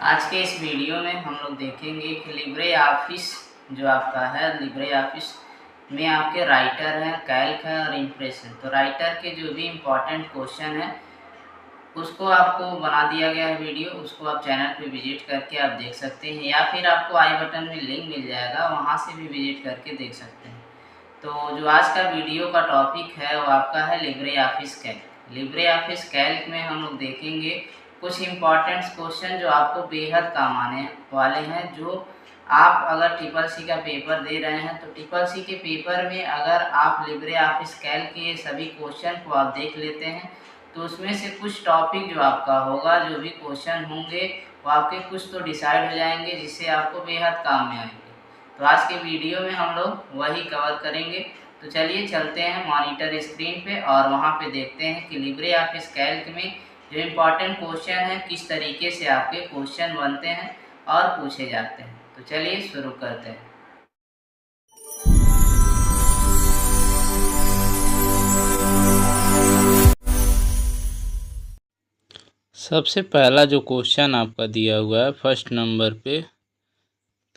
आज के इस वीडियो में हम लोग देखेंगे कि लिब्रे ऑफिस जो आपका है, लिब्रे ऑफिस में आपके राइटर हैं, कैल्क है और इम्प्रेस है। तो राइटर के जो भी इम्पोर्टेंट क्वेश्चन है उसको आपको बना दिया गया है वीडियो, उसको आप चैनल पे विजिट करके आप देख सकते हैं, या फिर आपको आई बटन में लिंक मिल जाएगा, वहाँ से भी विजिट करके देख सकते हैं। तो जो आज का वीडियो का टॉपिक है वो आपका है LibreOffice Calc. LibreOffice Calc में हम लोग देखेंगे कुछ इम्पॉर्टेंट क्वेश्चन जो आपको बेहद काम आने वाले हैं। जो आप अगर ट्रिपल सी का पेपर दे रहे हैं तो ट्रिपल सी के पेपर में अगर आप लिब्रे ऑफिस कैल्क के सभी क्वेश्चन को आप देख लेते हैं तो उसमें से कुछ टॉपिक जो आपका होगा, जो भी क्वेश्चन होंगे वो आपके कुछ तो डिसाइड हो जाएंगे, जिससे आपको बेहद काम में आएंगे। तो आज के वीडियो में हम लोग वही कवर करेंगे। तो चलिए चलते हैं मॉनिटर स्क्रीन पे और वहाँ पे देखते हैं कि लिब्रे ऑफिस कैल्क में जो इम्पोर्टेंट क्वेश्चन है किस तरीके से आपके क्वेश्चन बनते हैं और पूछे जाते हैं। तो चलिए शुरू करते हैं। सबसे पहला जो क्वेश्चन आपका दिया हुआ है फर्स्ट नंबर पे,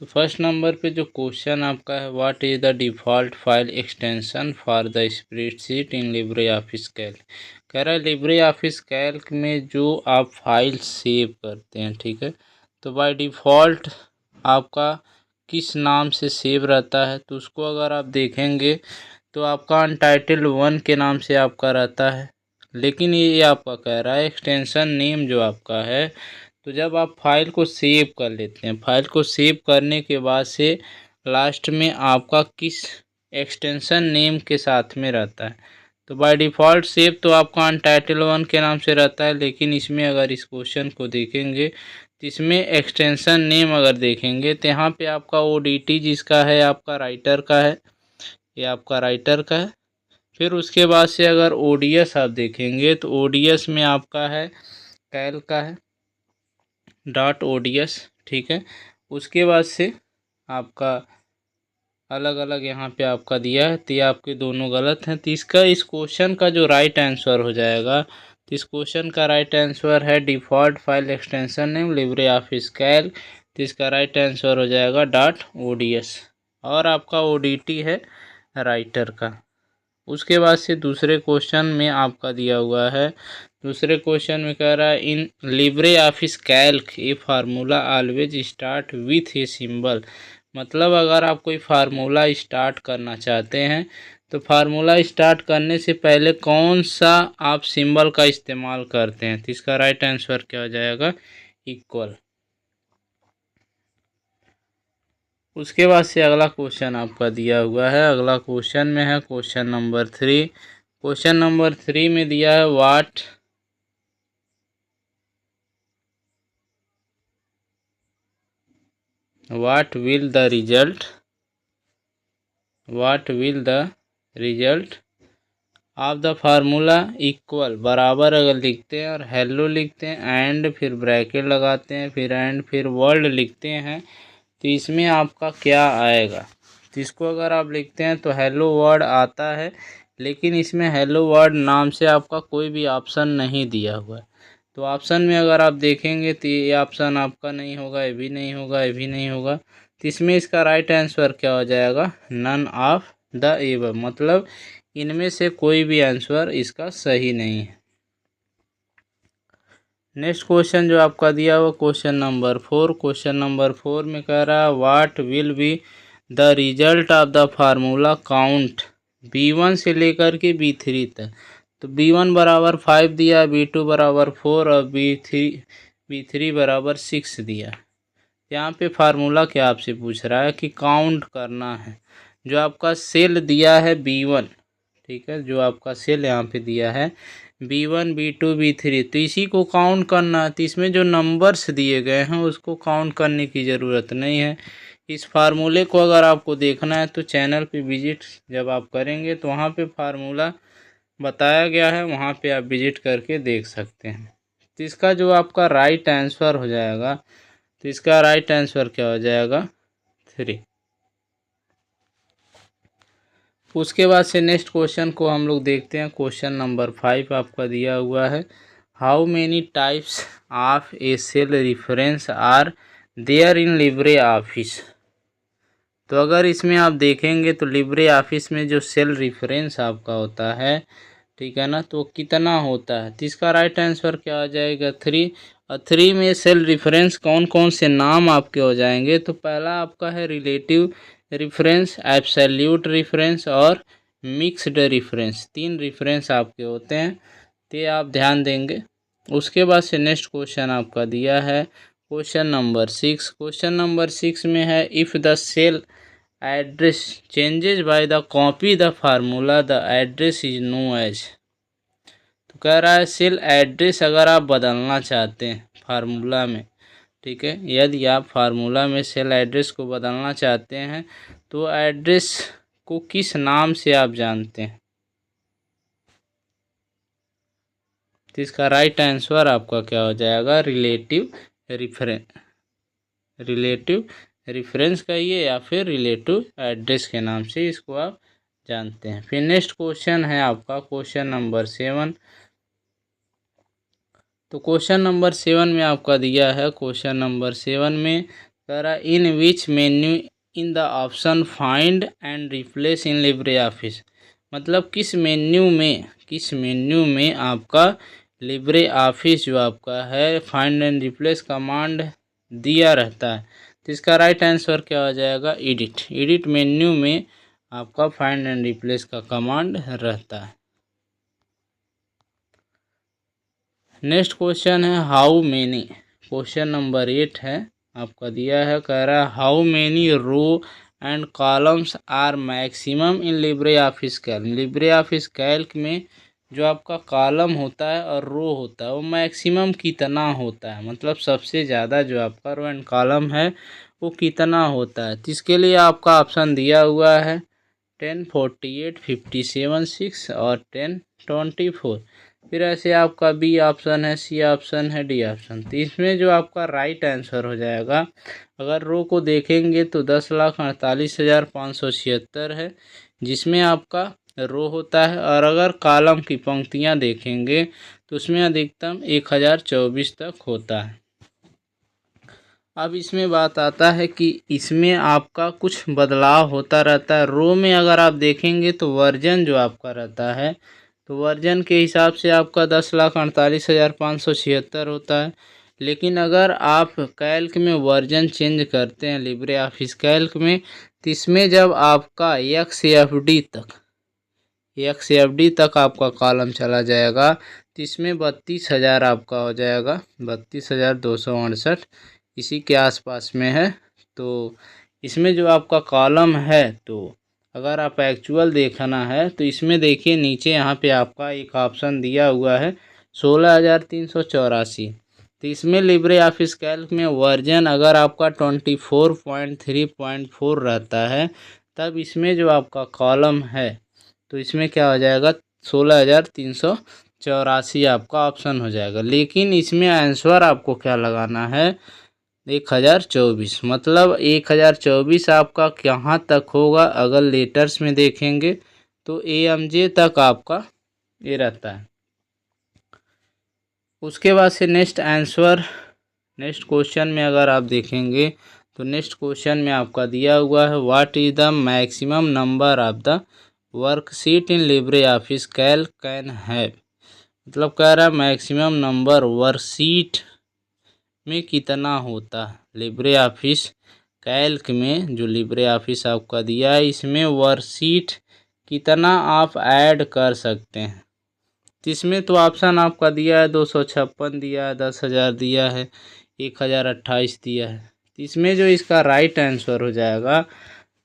तो फर्स्ट नंबर पे जो क्वेश्चन आपका है, what is the default file extension for the spreadsheet in LibreOffice Calc. कह रहा है लिब्रे ऑफिस कैल्क में जो आप फाइल सेव करते हैं, ठीक है, तो बाय डिफ़ॉल्ट आपका किस नाम से सेव रहता है। तो उसको अगर आप देखेंगे तो आपका अनटाइटल्ड 1 के नाम से आपका रहता है, लेकिन ये आपका कह रहा है एक्सटेंशन नेम जो आपका है, तो जब आप फाइल को सेव कर लेते हैं, फाइल को सेव करने के बाद से लास्ट में आपका किस एक्सटेंशन नेम के साथ में रहता है। तो बाय डिफ़ॉल्ट सेव तो आपका अनटाइटल्ड 1 के नाम से रहता है, लेकिन इसमें अगर इस क्वेश्चन को देखेंगे तो इसमें एक्सटेंशन नेम अगर देखेंगे तो यहाँ पे आपका ODT जिसका है आपका राइटर का है, ये आपका राइटर का है। फिर उसके बाद से अगर ODS आप देखेंगे तो ODS में आपका है कैल्क का है .ods, ठीक है। उसके बाद से आपका अलग अलग यहाँ पे आपका दिया है, तो ये आपके दोनों गलत हैं। तो इसका इस क्वेश्चन का जो राइट आंसर हो जाएगा, तो इस क्वेश्चन का राइट आंसर है default file extension name Libre office Calc. तो इसका राइट आंसर हो जाएगा .ods और आपका ODT है राइटर का। उसके बाद से दूसरे क्वेश्चन में आपका दिया हुआ है, दूसरे क्वेश्चन में कह रहा है in LibreOffice Calc A formula always start with a symbol. मतलब अगर आप कोई फार्मूला स्टार्ट करना चाहते हैं तो फार्मूला स्टार्ट करने से पहले कौन सा आप सिंबल का इस्तेमाल करते हैं। तो इसका राइट आंसर क्या हो जाएगा, इक्वल। उसके बाद से अगला क्वेश्चन आपका दिया हुआ है, अगला क्वेश्चन में है क्वेश्चन नंबर 3। क्वेश्चन नंबर 3 में दिया है what will the result of the formula equal, बराबर अगर लिखते हैं और हेलो लिखते हैं एंड फिर ब्रैकेट लगाते हैं फिर एंड फिर वर्ल्ड लिखते हैं, तो इसमें आपका क्या आएगा। तो इसको अगर आप लिखते हैं तो हेलो वर्ड आता है, लेकिन इसमें हेलो वर्ड नाम से आपका कोई भी ऑप्शन नहीं दिया हुआ है। तो ऑप्शन में अगर आप देखेंगे तो ये ऑप्शन आपका नहीं होगा, ये भी नहीं होगा, ये भी नहीं होगा। तो इसमें इसका राइट आंसर क्या हो जाएगा, नन ऑफ द एबव, मतलब इनमें से कोई भी आंसर इसका सही नहीं है। नेक्स्ट क्वेश्चन जो आपका दिया हुआ क्वेश्चन नंबर 4, क्वेश्चन नंबर 4 में कह रहा है what will be the result of the formula count B1 से लेकर के B3 तक। तो B1 बराबर 5 दिया, B2 बराबर 4 और B3 बराबर 6 दिया। यहाँ पे फार्मूला क्या आपसे पूछ रहा है कि काउंट करना है। जो आपका सेल दिया है B1, ठीक है, जो आपका सेल यहाँ पे दिया है B1 B2 B3, तो इसी को काउंट करना है। तो इसमें जो नंबर्स दिए गए हैं उसको काउंट करने की ज़रूरत नहीं है। इस फार्मूले को अगर आपको देखना है तो चैनल पे विजिट जब आप करेंगे तो वहाँ पे फार्मूला बताया गया है, वहाँ पे आप विजिट करके देख सकते हैं। तो इसका जो आपका राइट आंसर हो जाएगा, तो इसका राइट आंसर क्या हो जाएगा, 3। उसके बाद से नेक्स्ट क्वेश्चन को हम लोग देखते हैं। क्वेश्चन नंबर 5 आपका दिया हुआ है how many types of a cell reference are there in LibreOffice. तो अगर इसमें आप देखेंगे तो लिब्रे ऑफिस में जो सेल रेफरेंस आपका होता है, ठीक है ना, तो कितना होता है। तो इसका राइट आंसर क्या आ जाएगा, 3। और 3 में सेल रेफरेंस कौन कौन से नाम आपके हो जाएंगे, तो पहला आपका है रिलेटिव रेफरेंस, एब्सोल्यूट रेफरेंस और मिक्स्ड रेफरेंस। 3 रेफरेंस आपके होते हैं, तो आप ध्यान देंगे। उसके बाद से नेक्स्ट क्वेश्चन आपका दिया है क्वेश्चन नंबर 6। क्वेश्चन नंबर 6 में है if the cell address changes by the copy the formula the address is known as. तो कह रहा है सेल एड्रेस अगर आप बदलना चाहते हैं फार्मूला में, ठीक है, यदि आप फार्मूला में सेल एड्रेस को बदलना चाहते हैं तो एड्रेस को किस नाम से आप जानते हैं। तो इसका राइट आंसर आपका क्या हो जाएगा, रिलेटिव रेफरेंस कहिए या फिर रिलेटिव एड्रेस के नाम से इसको आप जानते हैं। फिर नेक्स्ट क्वेश्चन है आपका क्वेश्चन नंबर 7। तो क्वेश्चन नंबर 7 में आपका दिया है, क्वेश्चन नंबर 7 में कह रहा in which menu in the option find and replace in LibreOffice. मतलब किस मेन्यू में आपका लिब्रे ऑफिस जो आपका है फाइंड एंड रिप्लेस कमांड दिया रहता है। तो इसका राइट आंसर क्या हो जाएगा, एडिट मेन्यू में आपका फाइंड एंड रिप्लेस का कमांड रहता है। नेक्स्ट क्वेश्चन है हाउ मेनी, क्वेश्चन नंबर 8 है आपका दिया है, कह रहा है how many row and columns are maximum in LibreOffice Calc. LibreOffice Calc में जो आपका कॉलम होता है और रो होता है वो मैक्सिमम कितना होता है, मतलब सबसे ज़्यादा जो आपका रो एंड कॉलम है वो कितना होता है। तो इसके लिए आपका ऑप्शन दिया हुआ है 10, 48, 57, 6 और 10, 24। फिर ऐसे आपका बी ऑप्शन है, सी ऑप्शन है, डी ऑप्शन। तो इसमें जो आपका राइट आंसर हो जाएगा, अगर रो को देखेंगे तो 10,48,576 है जिसमें आपका रो होता है, और अगर कॉलम की पंक्तियां देखेंगे तो उसमें अधिकतम 1024 तक होता है। अब इसमें बात आता है कि इसमें आपका कुछ बदलाव होता रहता है। रो में अगर आप देखेंगे तो वर्जन जो आपका रहता है तो वर्जन के हिसाब से आपका 10,48,576 होता है। लेकिन अगर आप कैल्क में वर्जन चेंज करते हैं लिब्रे ऑफिस कैल्क में, तो इसमें जब आपका XFD तक आपका कॉलम चला जाएगा तो इसमें 32,000 आपका हो जाएगा, 32,268 इसी के आसपास में है। तो इसमें जो आपका कॉलम है, तो अगर आप एक्चुअल देखना है तो इसमें देखिए नीचे यहाँ पे आपका एक ऑप्शन दिया हुआ है 16,384। तो इसमें लिब्रे ऑफिस कैल्क में वर्जन अगर आपका 24.3.4 रहता है तब इसमें जो आपका कॉलम है तो इसमें क्या हो जाएगा 16,384 आपका ऑप्शन हो जाएगा। लेकिन इसमें आंसर आपको क्या लगाना है 1024, मतलब 1024 आपका कहाँ तक होगा, अगर लेटर्स में देखेंगे तो AMJ तक आपका ये रहता है। उसके बाद से नेक्स्ट क्वेश्चन में अगर आप देखेंगे तो नेक्स्ट क्वेश्चन में आपका दिया हुआ है what is the maximum number of the worksheet in LibreOffice Calc can have. मतलब कह रहा है मैक्सिमम नंबर वर्कशीट में कितना होता है लिब्रे ऑफिस कैल्क में। जो लिब्रे ऑफिस आपका दिया है इसमें वर्कशीट कितना आप ऐड कर सकते हैं। तो इसमें तो ऑप्शन आपका दिया है 256 दिया है, 10,000 दिया है, 1,028 दिया है। तो इसमें जो इसका राइट आंसर हो जाएगा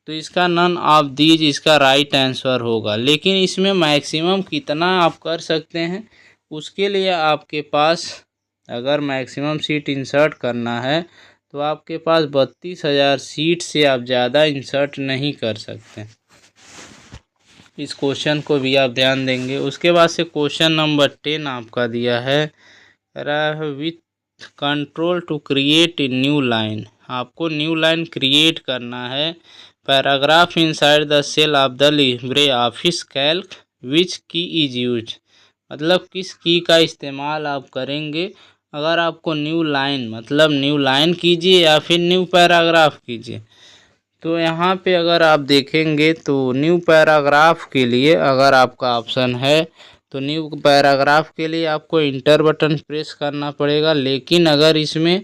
तो इसका नन ऑफ दीज इसका राइट आंसर होगा। लेकिन इसमें मैक्सिमम कितना आप कर सकते हैं उसके लिए आपके पास अगर मैक्सिमम सीट इंसर्ट करना है तो आपके पास 32,000 सीट से आप ज़्यादा इंसर्ट नहीं कर सकते। इस क्वेश्चन को भी आप ध्यान देंगे। उसके बाद से क्वेश्चन नंबर 10 आपका दिया है with control to create a new line. आपको न्यू लाइन क्रिएट करना है। Paragraph inside the cell of the LibreOffice Calc which key is use. मतलब किस की का इस्तेमाल आप करेंगे अगर आपको न्यू लाइन, मतलब न्यू लाइन कीजिए या फिर न्यू पैराग्राफ कीजिए। तो यहाँ पे अगर आप देखेंगे तो न्यू पैराग्राफ के लिए अगर आपका ऑप्शन है तो न्यू पैराग्राफ के लिए आपको इंटर बटन प्रेस करना पड़ेगा। लेकिन अगर इसमें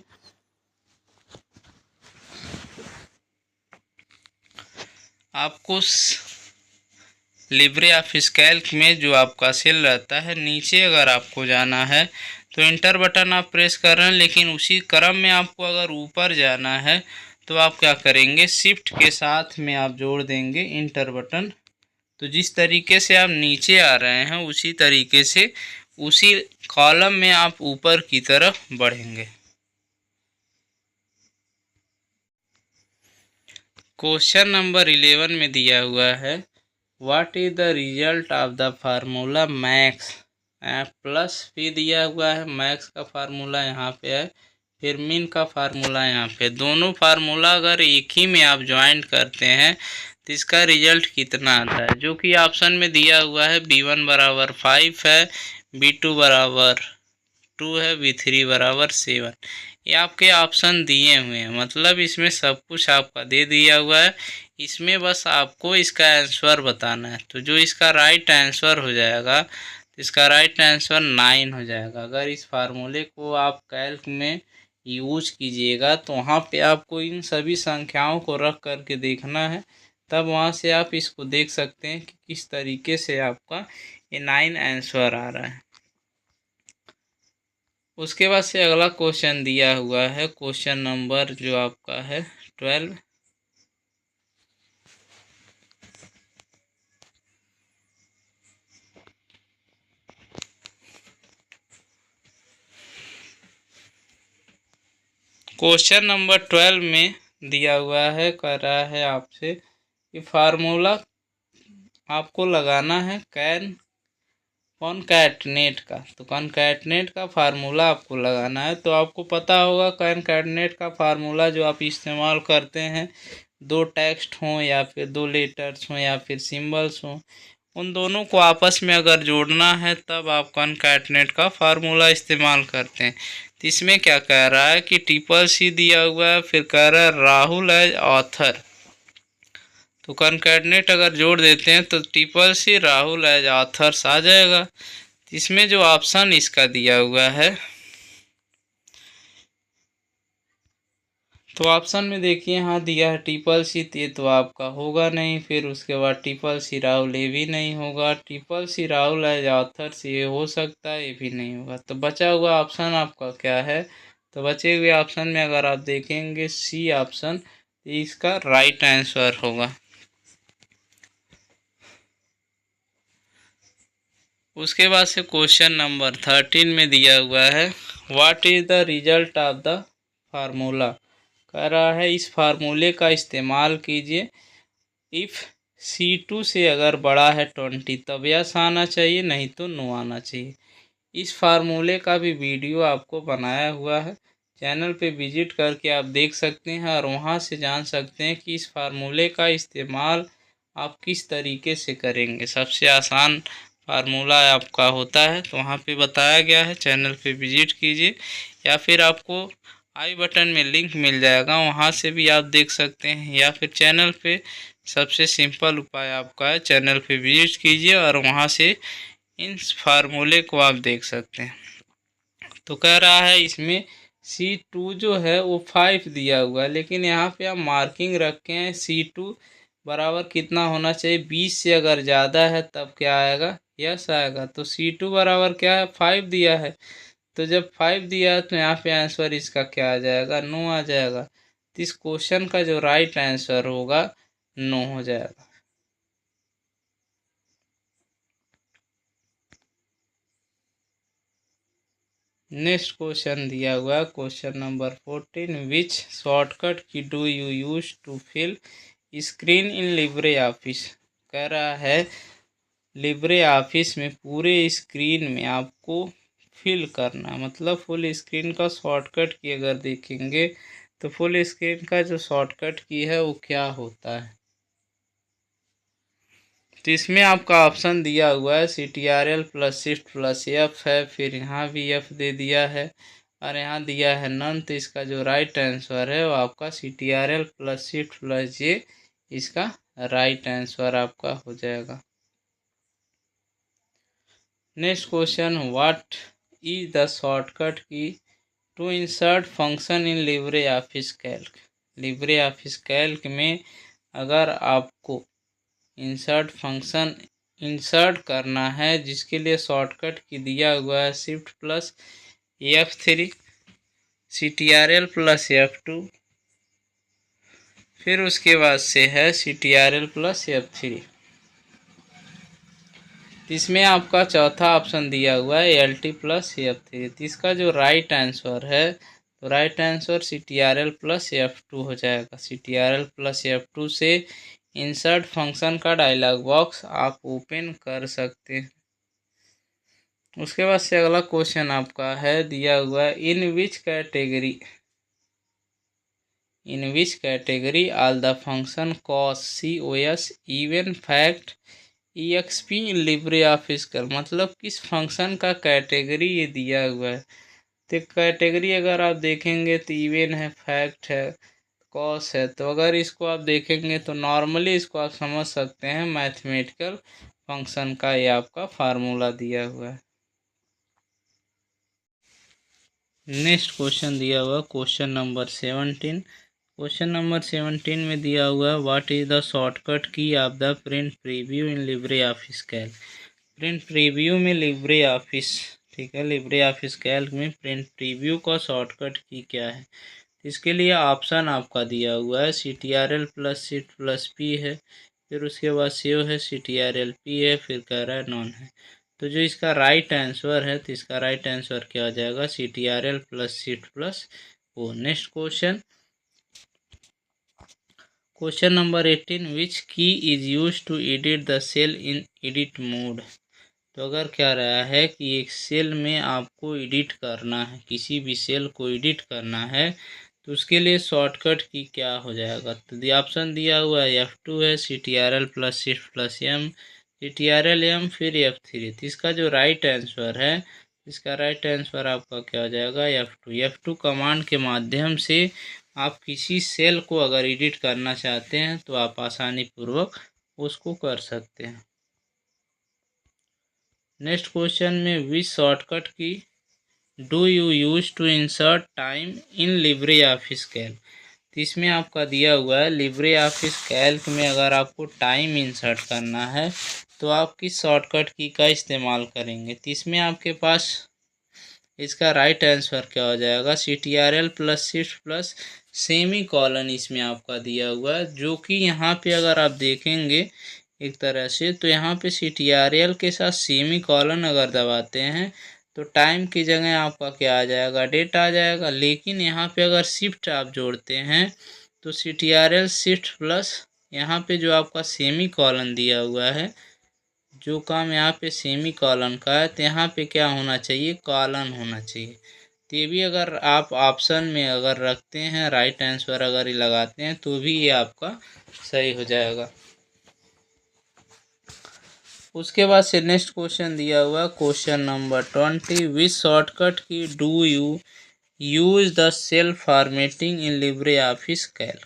आपको लिब्रे ऑफिस कैल्क में जो आपका सेल रहता है नीचे अगर आपको जाना है तो इंटर बटन आप प्रेस कर रहे हैं, लेकिन उसी क्रम में आपको अगर ऊपर जाना है तो आप क्या करेंगे, शिफ्ट के साथ में आप जोड़ देंगे इंटर बटन। तो जिस तरीके से आप नीचे आ रहे हैं उसी तरीके से उसी कॉलम में आप ऊपर की तरफ बढ़ेंगे। क्वेश्चन नंबर 11 में दिया हुआ है what is the result of the formula max plus P दिया हुआ है। मैक्स का फार्मूला यहाँ पे है, फिर मिन का फार्मूला यहाँ पे। दोनों फार्मूला अगर एक ही में आप ज्वाइंट करते हैं तो इसका रिजल्ट कितना आता है, जो कि ऑप्शन में दिया हुआ है b1 बराबर 5 है, b2 बराबर 2 है, b3 बराबर 7। ये आपके ऑप्शन दिए हुए हैं, मतलब इसमें सब कुछ आपका दे दिया हुआ है। इसमें बस आपको इसका आंसर बताना है। तो जो इसका राइट आंसर हो जाएगा, तो इसका राइट आंसर 9 हो जाएगा। अगर इस फार्मूले को आप कैल्क में यूज कीजिएगा तो वहाँ पे आपको इन सभी संख्याओं को रख करके देखना है, तब वहाँ से आप इसको देख सकते हैं कि किस तरीके से आपका ये 9 आंसर आ रहा है। उसके बाद से अगला क्वेश्चन दिया हुआ है, क्वेश्चन नंबर जो आपका है 12। क्वेश्चन नंबर 12 में दिया हुआ है, कह रहा है आपसे कि फार्मूला आपको लगाना है कॉनकैटनेट का। तो कॉनकैटनेट का फार्मूला आपको लगाना है। तो आपको पता होगा कॉनकैटनेट का फार्मूला जो आप इस्तेमाल करते हैं, दो टेक्स्ट हों या फिर दो लेटर्स हों या फिर सिंबल्स हों, उन दोनों को आपस में अगर जोड़ना है तब आप कॉनकैटनेट का फार्मूला इस्तेमाल करते हैं। तो इसमें क्या कह रहा है कि ट्रिपल सी दिया हुआ है, फिर कह रहा है राहुल एज ऑथर। तो कॉनकैटनेट अगर जोड़ देते हैं तो triple C Rahul as authors आ जाएगा। इसमें जो ऑप्शन इसका दिया हुआ है, तो ऑप्शन में देखिए यहाँ दिया है ट्रिपल सी, ये तो आपका होगा नहीं। फिर उसके बाद ट्रिपल सी राहुल, ये भी नहीं होगा। Triple C Rahul as authors, ये हो सकता है, ये भी नहीं होगा। तो बचा हुआ ऑप्शन आपका क्या है, तो बचे हुए ऑप्शन में अगर आप देखेंगे सी ऑप्शन, इसका राइट आंसर होगा। उसके बाद से क्वेश्चन नंबर 13 में दिया हुआ है what is the result of the formula. कह रहा है इस फार्मूले का इस्तेमाल कीजिए इफ़ C2 से अगर बड़ा है 20 तब यस आना चाहिए, नहीं तो नो आना चाहिए। इस फार्मूले का भी वीडियो आपको बनाया हुआ है, चैनल पे विजिट करके आप देख सकते हैं और वहाँ से जान सकते हैं कि इस फार्मूले का इस्तेमाल आप किस तरीके से करेंगे। सबसे आसान फार्मूला आपका होता है, तो वहाँ पे बताया गया है, चैनल पे विजिट कीजिए या फिर आपको आई बटन में लिंक मिल जाएगा, वहाँ से भी आप देख सकते हैं। या फिर चैनल पे सबसे सिंपल उपाय आपका है, चैनल पे विजिट कीजिए और वहाँ से इन फार्मूले को आप देख सकते हैं। तो कह रहा है इसमें C2 जो है वो 5 दिया हुआ है, लेकिन यहाँ पे आप मार्किंग रखे हैं C2 बराबर कितना होना चाहिए, 20 से अगर ज़्यादा है तब क्या आएगा, यस आएगा। तो C2 बराबर क्या है, 5 दिया है। तो जब 5 दिया है तो यहाँ पे आंसर इसका क्या आ जाएगा, नो आ जाएगा। तो इस क्वेश्चन का जो राइट आंसर होगा नो हो जाएगा। नेक्स्ट क्वेश्चन दिया हुआ है question number 14 which shortcut key do you use to fill screen in LibreOffice. कह रहा है लिब्रे ऑफिस में पूरे स्क्रीन में आपको फिल करना, मतलब फुल स्क्रीन का शॉर्टकट की अगर देखेंगे तो फुल स्क्रीन का जो शॉर्टकट की है वो क्या होता है। तो इसमें आपका ऑप्शन दिया हुआ है CTRL plus shift plus F है, फिर यहाँ भी एफ दे दिया है और यहाँ दिया है नन। तो इसका जो राइट आंसर है वो आपका CTRL plus shift plus J इसका राइट आंसर आपका हो जाएगा। Next question, what is the shortcut key to insert function in LibreOffice Calc. LibreOffice Calc में अगर आपको इंसर्ट फंक्शन इंसर्ट करना है जिसके लिए शॉर्टकट की दिया हुआ है shift plus F3, CTRL plus F2, फिर उसके बाद से है CTRL प्लस F3। इसमें आपका चौथा ऑप्शन दिया हुआ है LT प्लस F3। तो इसका जो राइट आंसर है तो right answer CTRL plus F2 हो जाएगा। CTRL प्लस F2 से इंसर्ट फंक्शन का डायलॉग बॉक्स आप ओपन कर सकते हैं। उसके बाद से अगला क्वेश्चन आपका है दिया हुआ है in which category all the function cos COS even fact EXP in LibreOffice कर। मतलब किस फंक्शन का कैटेगरी ये दिया हुआ है। तो कैटेगरी अगर आप देखेंगे तो इवन है, फैक्ट है, कॉस है। तो अगर इसको आप देखेंगे तो नॉर्मली इसको आप समझ सकते हैं मैथमेटिकल फंक्शन का ये आपका फार्मूला दिया हुआ है। नेक्स्ट क्वेश्चन दिया हुआ क्वेश्चन नंबर 17। क्वेश्चन नंबर 17 में दिया हुआ है व्हाट इज द शॉर्टकट की of the print preview in LibreOffice Calc. Print preview में लिब्रे ऑफिस, ठीक है, लिब्रे ऑफिस कैल्क में प्रिंट प्रीव्यू का शॉर्टकट की क्या है। इसके लिए ऑप्शन आपका दिया हुआ है CTRL plus shift plus P है, फिर उसके बाद सेव है CTRL P है, फिर कह रहा है नॉन है। तो जो इसका राइट आंसर है तो इसका राइट आंसर क्या हो जाएगा CTRL plus shift plus O। Next question, question number 18 which key is use to edit the cell in edit mode. तो अगर क्या रहा है कि एक सेल में आपको एडिट करना है, किसी भी सेल को एडिट करना है तो उसके लिए शॉर्टकट की क्या हो जाएगा। तो ऑप्शन दिया हुआ है F2 है, CTRL plus shift plus M, CTRL M फिर F3। तो इसका जो राइट आंसर है इसका राइट आंसर आपका क्या हो जाएगा F2। F2 कमांड के माध्यम से आप किसी सेल को अगर एडिट करना चाहते हैं तो आप आसानी पूर्वक उसको कर सकते हैं। नेक्स्ट क्वेश्चन में which shortcut key do you use to insert time in LibreOffice Calc. तो इसमें आपका दिया हुआ है लिब्रे ऑफिस कैल्क में अगर आपको टाइम इंसर्ट करना है तो आप किस शॉर्टकट की का इस्तेमाल करेंगे। तो इसमें आपके पास इसका राइट आंसर क्या हो जाएगा CTRL plus shift plus semi colon इसमें आपका दिया हुआ है, जो कि यहाँ पे अगर आप देखेंगे एक तरह से तो यहाँ पे CTRL के साथ सेमी कॉलन अगर दबाते हैं तो टाइम की जगह आपका क्या आ जाएगा डेट आ जाएगा। लेकिन यहाँ पे अगर शिफ्ट आप जोड़ते हैं तो CTRL शिफ्ट प्लस यहाँ पे जो आपका सेमी कॉलन दिया हुआ है, जो काम यहाँ पे सेमी कॉलन का है तो यहाँ पे क्या होना चाहिए कॉलन होना चाहिए। तो ये भी अगर आप ऑप्शन में अगर रखते हैं राइट आंसर अगर ये लगाते हैं तो भी ये आपका सही हो जाएगा। उसके बाद से नेक्स्ट क्वेश्चन दिया हुआ question number 20 which shortcut key do you use the cell formatting in LibreOffice Calc.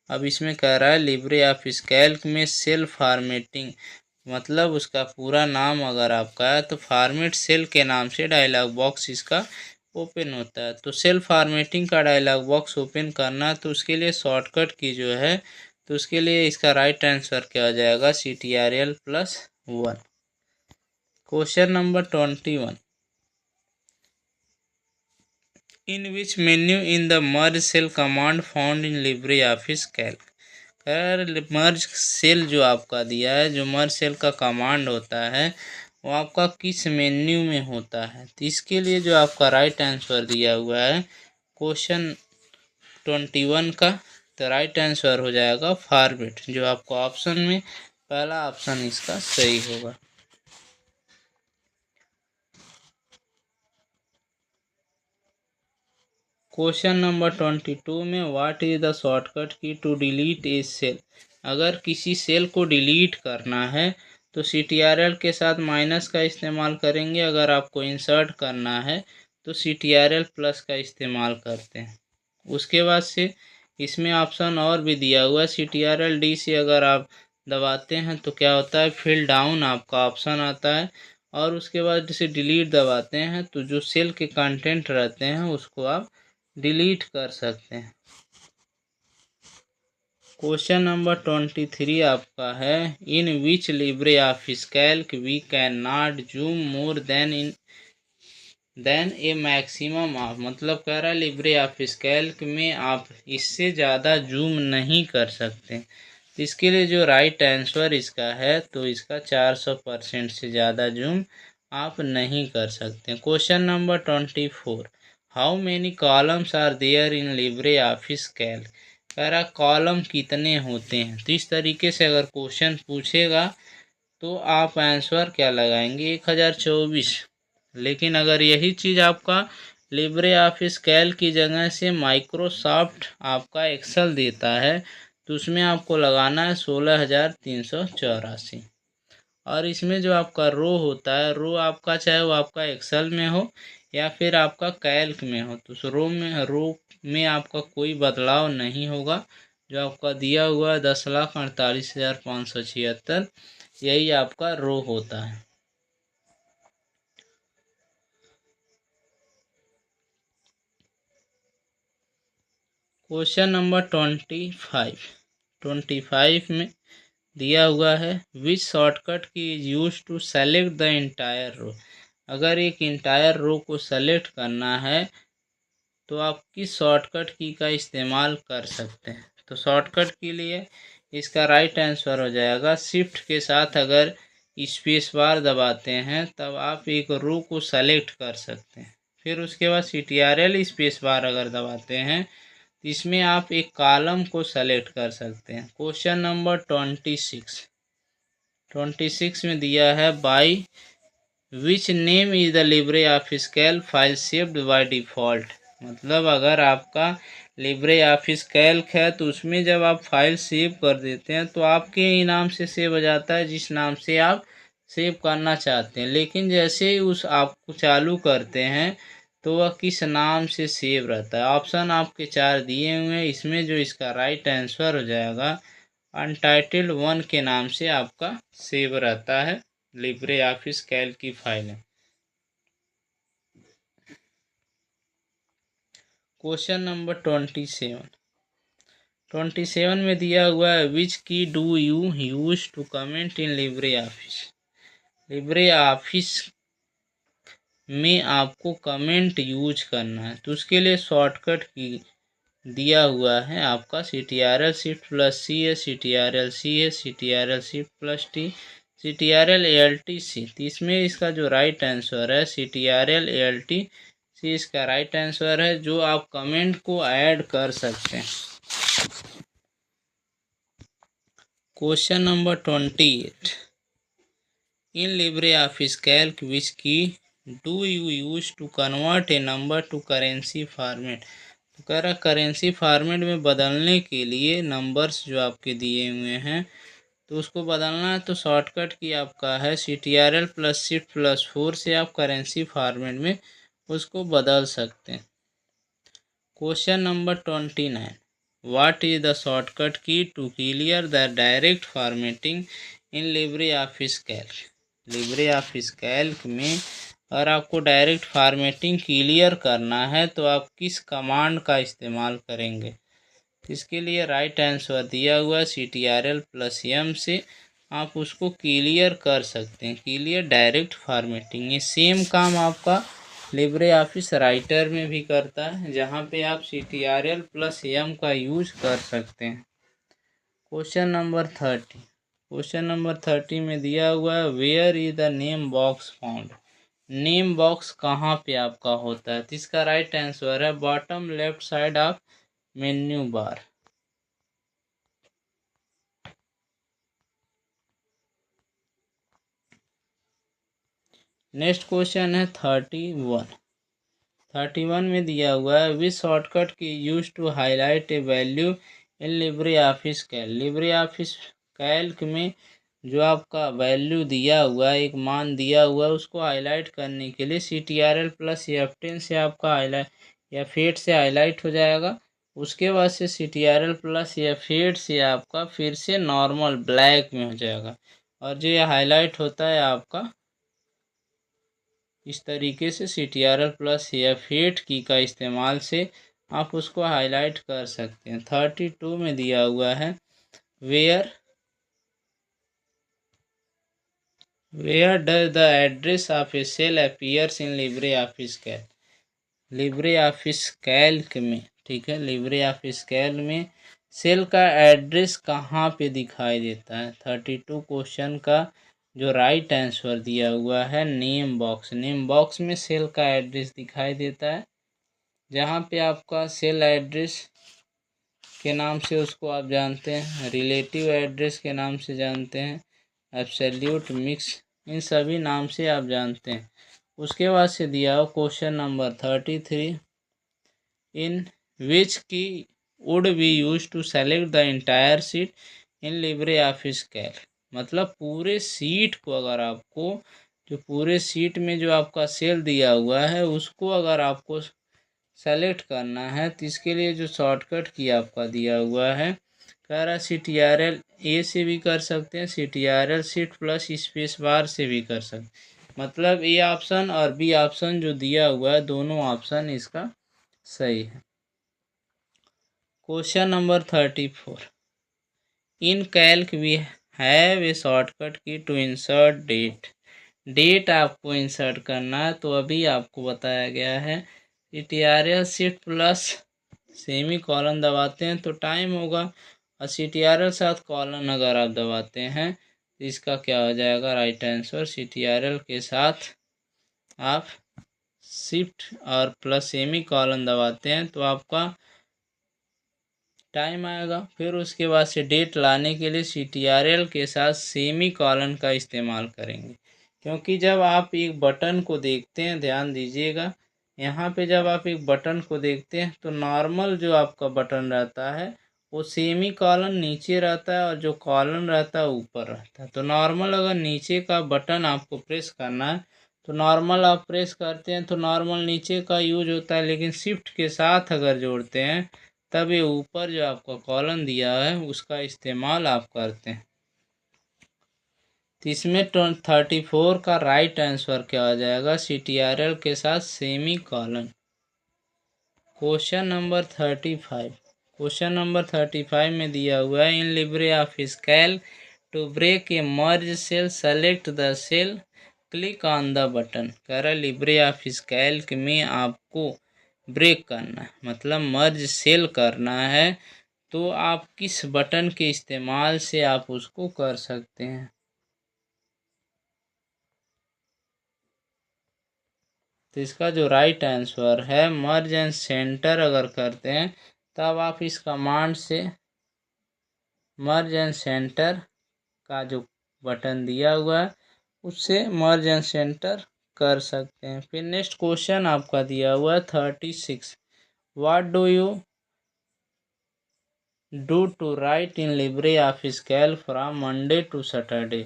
अब इसमें कह रहा है लिब्रे ऑफिस कैल्क में सेल फॉर्मेटिंग मतलब उसका पूरा नाम अगर आपका है तो फॉर्मेट सेल के नाम से डायलॉग बॉक्स इसका ओपन होता है। तो सेल फॉर्मेटिंग का डायलॉग बॉक्स ओपन करना तो उसके लिए शॉर्टकट की जो है तो उसके लिए इसका राइट आंसर क्या हो जाएगा CTRL plus 1। Question number 21 in which menu in the merge cell command found in LibreOffice Calc. Merge cell जो आपका दिया है, जो मर्ज सेल का कमांड होता है वो आपका किस मेन्यू में होता है। तो इसके लिए जो आपका राइट आंसर दिया हुआ है क्वेश्चन 21 का तो राइट आंसर हो जाएगा फॉर्मेट, जो आपको ऑप्शन में पहला ऑप्शन इसका सही होगा। क्वेश्चन नंबर 22 में what is the shortcut key to delete A cell. अगर किसी सेल को डिलीट करना है तो CTRL के साथ माइनस का इस्तेमाल करेंगे। अगर आपको इंसर्ट करना है तो CTRL प्लस का इस्तेमाल करते हैं। उसके बाद से इसमें ऑप्शन और भी दिया हुआ है। CTRL D से अगर आप दबाते हैं तो क्या होता है, फिल डाउन आपका ऑप्शन आता है। और उसके बाद जैसे डिलीट दबाते हैं तो जो सेल के कंटेंट रहते हैं उसको आप डिलीट कर सकते हैं। क्वेश्चन नंबर 23 आपका है, in which LibreOffice Calc we can not zoom more than a maximum of. मतलब कह रहा है लिब्रे ऑफिस कैल्क में आप इससे ज़्यादा जूम नहीं कर सकते। तो इसके लिए जो राइट आंसर इसका है तो इसका 400% से ज़्यादा जूम आप नहीं कर सकते। Question number 24, how many columns are there in LibreOffice Calc. कह रहा कॉलम कितने होते हैं। तो इस तरीके से अगर क्वेश्चन पूछेगा तो आप आंसर क्या लगाएंगे, 1024। लेकिन अगर यही चीज़ आपका लिब्रे ऑफिस कैल्क की जगह से माइक्रोसॉफ्ट आपका एक्सेल देता है तो उसमें आपको लगाना है 16,384। और इसमें जो आपका रो होता है, रो आपका चाहे वो आपका एक्सेल में हो या फिर आपका कैल्क में हो, तो उस रो में आपका कोई बदलाव नहीं होगा। जो आपका दिया हुआ है 10,48,576, यही आपका रो होता है। क्वेश्चन नंबर 25 में दिया हुआ है, which shortcut key is use to select the entire row. अगर एक इंटायर रो को सेलेक्ट करना है तो आप किस शॉर्टकट की का इस्तेमाल कर सकते हैं। तो शॉर्टकट के लिए इसका राइट आंसर हो जाएगा शिफ्ट के साथ अगर स्पेस बार दबाते हैं तब आप एक रो को सेलेक्ट कर सकते हैं। फिर उसके बाद CTRL स्पेस बार अगर दबाते हैं तो इसमें आप एक कॉलम को सेलेक्ट कर सकते हैं। क्वेश्चन नंबर 26 में दिया है, by which name is the LibreOffice Calc file saved by default. मतलब अगर आपका लिब्रे ऑफिस कैल्क है तो उसमें जब आप फाइल सेव कर देते हैं तो आपके ही नाम से सेव हो जाता है जिस नाम से आप सेव करना चाहते हैं। लेकिन जैसे ही उस आपको चालू करते हैं तो वह किस नाम से सेव रहता है। ऑप्शन आपके 4 दिए हुए हैं। इसमें जो इसका राइट आंसर हो जाएगा अनटाइटल्ड 1 के नाम से आपका सेव रहता है लिब्रे ऑफिस कैल्क की फाइल है। क्वेश्चन नंबर 27 में दिया हुआ है, which key do you use to comment in LibreOffice. LibreOffice में आपको कमेंट यूज करना है तो उसके लिए शॉर्टकट की दिया हुआ है आपका CTRL शिफ्ट प्लस C है, CTRL C है, CTRL shift plus T, CTRL ALT C। तो इसमें इसका जो राइट आंसर है CTRL ALT C इसका राइट आंसर है, जो आप कमेंट को ऐड कर सकते हैं। Question number 28, in LibreOffice Calc which key do you use to convert a number to currency format. तो कह रहा करेंसी फॉर्मेट में बदलने के लिए नंबर्स जो आपके दिए हुए हैं तो उसको बदलना है तो शॉर्टकट की आपका है CTRL प्लस शिफ्ट प्लस 4 से आप करेंसी फॉर्मेट में उसको बदल सकते हैं। Question number 29, what is the shortcut key to clear the direct formatting in LibreOffice Calc. LibreOffice Calc में अगर आपको डायरेक्ट फॉर्मेटिंग क्लियर करना है तो आप किस कमांड का इस्तेमाल करेंगे। इसके लिए राइट आंसर दिया हुआ CTRL प्लस M से आप उसको क्लियर कर सकते हैं। क्लियर डायरेक्ट फॉर्मेटिंग, ये सेम काम आपका लिब्रे ऑफिस राइटर में भी करता है जहाँ पे आप CTRL प्लस M का यूज कर सकते हैं। क्वेश्चन नंबर 30 में दिया हुआ है, where is the name box found. Name box कहाँ पे आपका होता है तो इसका राइट आंसर है bottom left side of menu bar. Next question है 31। 31 में दिया हुआ है which shortcut key use to highlight a value in LibreOffice Calc. LibreOffice Calc में जो आपका वैल्यू दिया हुआ है, एक मान दिया हुआ है, उसको हाईलाइट करने के लिए CTRL प्लस F10 से आपका हाईलाइट या F8 से हाईलाइट हो जाएगा। उसके बाद से CTRL प्लस F8 से आपका फिर से नॉर्मल ब्लैक में हो जाएगा। और जो ये हाईलाइट होता है आपका इस तरीके से CTRL प्लस F8 की का इस्तेमाल से आप उसको हाईलाइट कर सकते हैं। 32 में दिया हुआ है where does the address of a cell appears in LibreOffice Calc. LibreOffice Calc में, ठीक है, लिब्रे ऑफिस कैल्क में सेल का एड्रेस कहाँ पे दिखाई देता है। 32 क्वेश्चन का जो राइट आंसर दिया हुआ है नेम बॉक्स। नेम बॉक्स में सेल का एड्रेस दिखाई देता है, जहाँ पे आपका सेल एड्रेस के नाम से उसको आप जानते हैं, रिलेटिव एड्रेस के नाम से जानते हैं, एब्सोल्यूट मिक्स, इन सभी नाम से आप जानते हैं। उसके बाद से दिया हो question number 33 in which key would be use to select the entire sheet in LibreOffice Calc. मतलब पूरे सीट को अगर आपको, जो पूरे सीट में जो आपका सेल दिया हुआ है उसको अगर आपको सेलेक्ट करना है तो इसके लिए जो शॉर्टकट की आपका दिया हुआ है, कह रहा CTRL A से भी कर सकते हैं, CTRL shift plus space bar से भी कर सकते हैं। मतलब A ऑप्शन और B ऑप्शन जो दिया हुआ है दोनों ऑप्शन इसका सही है। Question number 34 in Calc we have a shortcut key to insert date. Date आपको इंसर्ट करना है, तो अभी आपको बताया गया है CTRL shift plus semicolon दबाते हैं तो टाइम होगा, और CTRL साथ कॉलन अगर आप दबाते हैं तो इसका क्या हो जाएगा राइट आंसर। CTRL के साथ आप शिफ्ट और प्लस सेमी कॉलन दबाते हैं तो आपका टाइम आएगा। फिर उसके बाद से डेट लाने के लिए CTRL के साथ सेमी कॉलन का इस्तेमाल करेंगे, क्योंकि जब आप एक बटन को देखते हैं, ध्यान दीजिएगा, यहाँ पे जब आप एक बटन को देखते हैं तो नॉर्मल जो आपका बटन रहता है वो सेमी कॉलन नीचे रहता है और जो कॉलन रहता है ऊपर रहता है। तो नॉर्मल अगर नीचे का बटन आपको प्रेस करना है तो नॉर्मल आप प्रेस करते हैं तो नॉर्मल नीचे का यूज होता है, लेकिन शिफ्ट के साथ अगर जोड़ते हैं तब ये ऊपर जो आपका कॉलन दिया है उसका इस्तेमाल आप करते हैं। तो इसमें 34 का राइट आंसर क्या आ जाएगा, CTRL के साथ semicolon. Question number 35, question number 35 में दिया हुआ है in LibreOffice Calc to break a merge cell select the cell click on the button. कह रहा है लिब्रे ऑफिस कैल्क में आपको ब्रेक करना है, मतलब मर्ज सेल करना है, तो आप किस बटन के इस्तेमाल से आप उसको कर सकते हैं। तो इसका जो राइट आंसर है मर्ज एंड सेंटर अगर करते हैं तब आप इस कमांड से मर्ज एंड सेंटर का जो बटन दिया हुआ है उससे मर्ज एंड सेंटर कर सकते हैं। फिर नेक्स्ट क्वेश्चन आपका दिया हुआ है 36 what do you do to write in LibreOffice Calc from Monday to Saturday.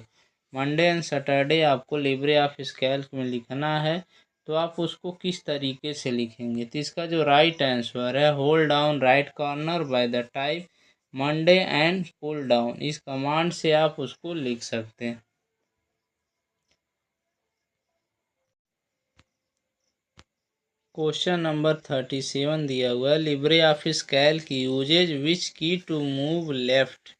Monday and Saturday आपको लिब्रे ऑफिस कैल्क में लिखना है, तो आप उसको किस तरीके से लिखेंगे। तो इसका जो राइट आंसर है hold down right corner by the type Monday and pull down, इस कमांड से आप उसको लिख सकते हैं। क्वेश्चन नंबर 37 दिया हुआ है लिब्रे ऑफिस कैल्क की यूजेज विच की टू मूव लेफ्ट।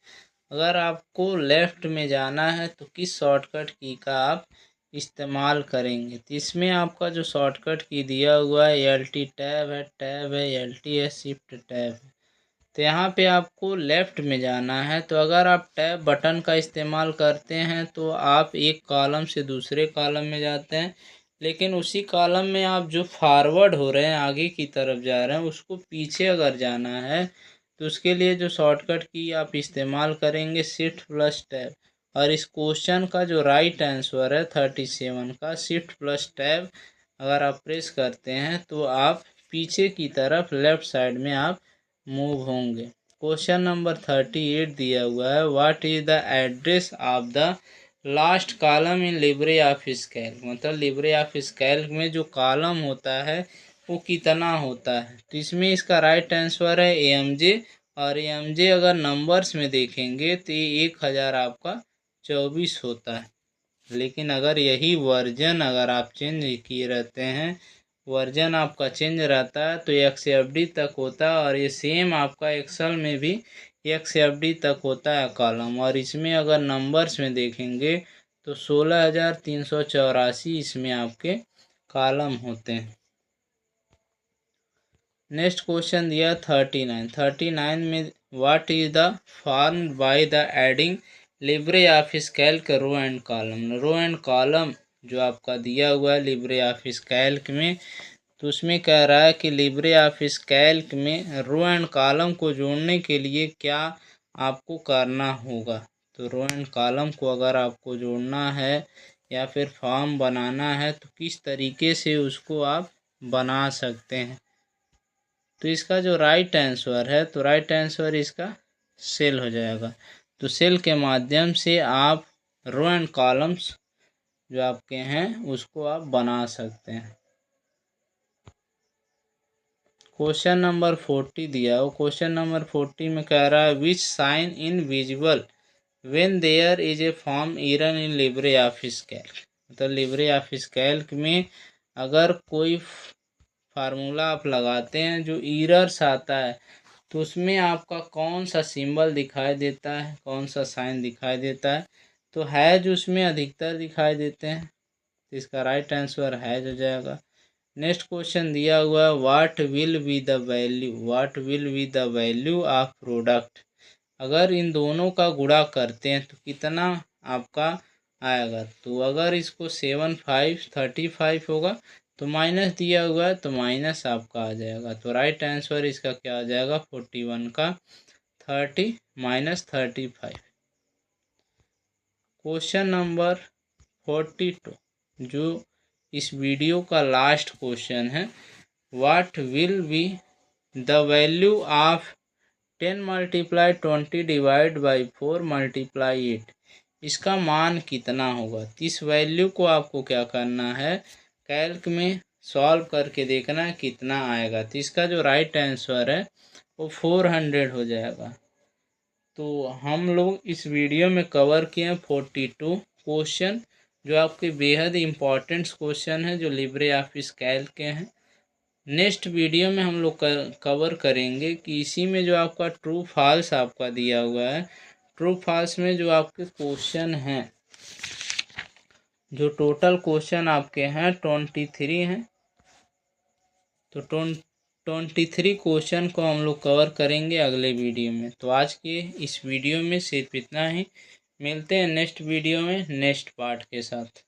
अगर आपको लेफ्ट में जाना है तो किस शॉर्टकट की का आप इस्तेमाल करेंगे। तो इसमें आपका जो शॉर्टकट की दिया हुआ है LT टैब है LT है, शिफ्ट टैब है। तो यहाँ पे आपको लेफ़्ट में जाना है, तो अगर आप टैब बटन का इस्तेमाल करते हैं तो आप एक कॉलम से दूसरे कॉलम में जाते हैं, लेकिन उसी कॉलम में आप जो फॉरवर्ड हो रहे हैं, आगे की तरफ जा रहे हैं, उसको पीछे अगर जाना है तो उसके लिए जो शॉर्टकट की आप इस्तेमाल करेंगे शिफ्ट प्लस टैब। और इस क्वेश्चन का जो राइट आंसर है 37 का शिफ्ट प्लस टैब अगर आप प्रेस करते हैं तो आप पीछे की तरफ लेफ्ट साइड में आप मूव होंगे। क्वेश्चन नंबर 38 दिया हुआ है, what is the address of the last column in LibreOffice Calc. मतलब लिब्रे ऑफिस कैल्क में जो कॉलम होता है वो कितना होता है। तो इसमें इसका राइट आंसर है AMJ, और AMJ अगर नंबर्स में देखेंगे तो ये 1000 आपका 24 होता है। लेकिन अगर यही वर्जन अगर आप चेंज किए रहते हैं, वर्जन आपका चेंज रहता है तो XFD तक होता है, और ये सेम आपका एक्सेल में भी XFD तक होता है कॉलम। और इसमें अगर नंबर्स में देखेंगे तो 16384 इसमें आपके कॉलम होते हैं। नेक्स्ट क्वेश्चन दिया 39 में, what is the form by the adding LibreOffice Calc row and column. Row and column जो आपका दिया हुआ है लिब्रे ऑफिस कैल्क में, तो उसमें कह रहा है कि लिब्रे ऑफिस कैल्क में रो एंड कॉलम को जोड़ने के लिए क्या आपको करना होगा। तो रो एंड कॉलम को अगर आपको जोड़ना है या फिर फॉर्म बनाना है तो किस तरीके से उसको आप बना सकते हैं। तो इसका जो राइट आंसर है, तो राइट आंसर इसका सेल हो जाएगा। तो सेल के माध्यम से आप रो एंड कॉलम्स जो आपके हैं उसको आप बना सकते हैं। क्वेश्चन नंबर 40 दिया हो। क्वेश्चन नंबर 40 में कह रहा है, which sign in visible when there is a form error in LibreOffice Calc. मतलब लिब्रे ऑफिस कैल्क में अगर कोई फार्मूला आप लगाते हैं जो एरर्स आता है तो उसमें आपका कौन सा सिंबल दिखाई देता है, कौन सा साइन दिखाई देता है। तो हैज उसमें अधिकतर दिखाई देते हैं, तो इसका राइट आंसर हैज हो जाएगा। नेक्स्ट क्वेश्चन दिया हुआ है, what will be the value, what will be the value of product. अगर इन दोनों का गुणा करते हैं तो कितना आपका आएगा। तो अगर इसको 7535 होगा तो माइनस दिया हुआ है तो माइनस आपका आ जाएगा। तो राइट आंसर इसका क्या आ जाएगा, 41 का 30 माइनस 35। क्वेश्चन नंबर 42 जो इस वीडियो का लास्ट क्वेश्चन है, what will be the value of 10 multiply 20 divide by 4 multiply 8। इसका मान कितना होगा। तो इस वैल्यू को आपको क्या करना है, कैल्क में सॉल्व करके देखना है कितना आएगा। तो इसका जो राइट आंसर है वो 400 हो जाएगा। तो हम लोग इस वीडियो में कवर किए हैं 42 क्वेश्चन जो आपके बेहद इम्पॉर्टेंट क्वेश्चन है जो लिब्रे ऑफिस कैल्क के हैं। नेक्स्ट वीडियो में हम लोग कवर करेंगे कि इसी में जो आपका ट्रू फॉल्स आपका दिया हुआ है, ट्रू फॉल्स में जो आपके क्वेश्चन हैं, जो टोटल क्वेश्चन आपके हैं 23 हैं, तो 23 क्वेश्चन को हम लोग कवर करेंगे अगले वीडियो में। तो आज के इस वीडियो में सिर्फ इतना ही, मिलते हैं नेक्स्ट वीडियो में नेक्स्ट पार्ट के साथ।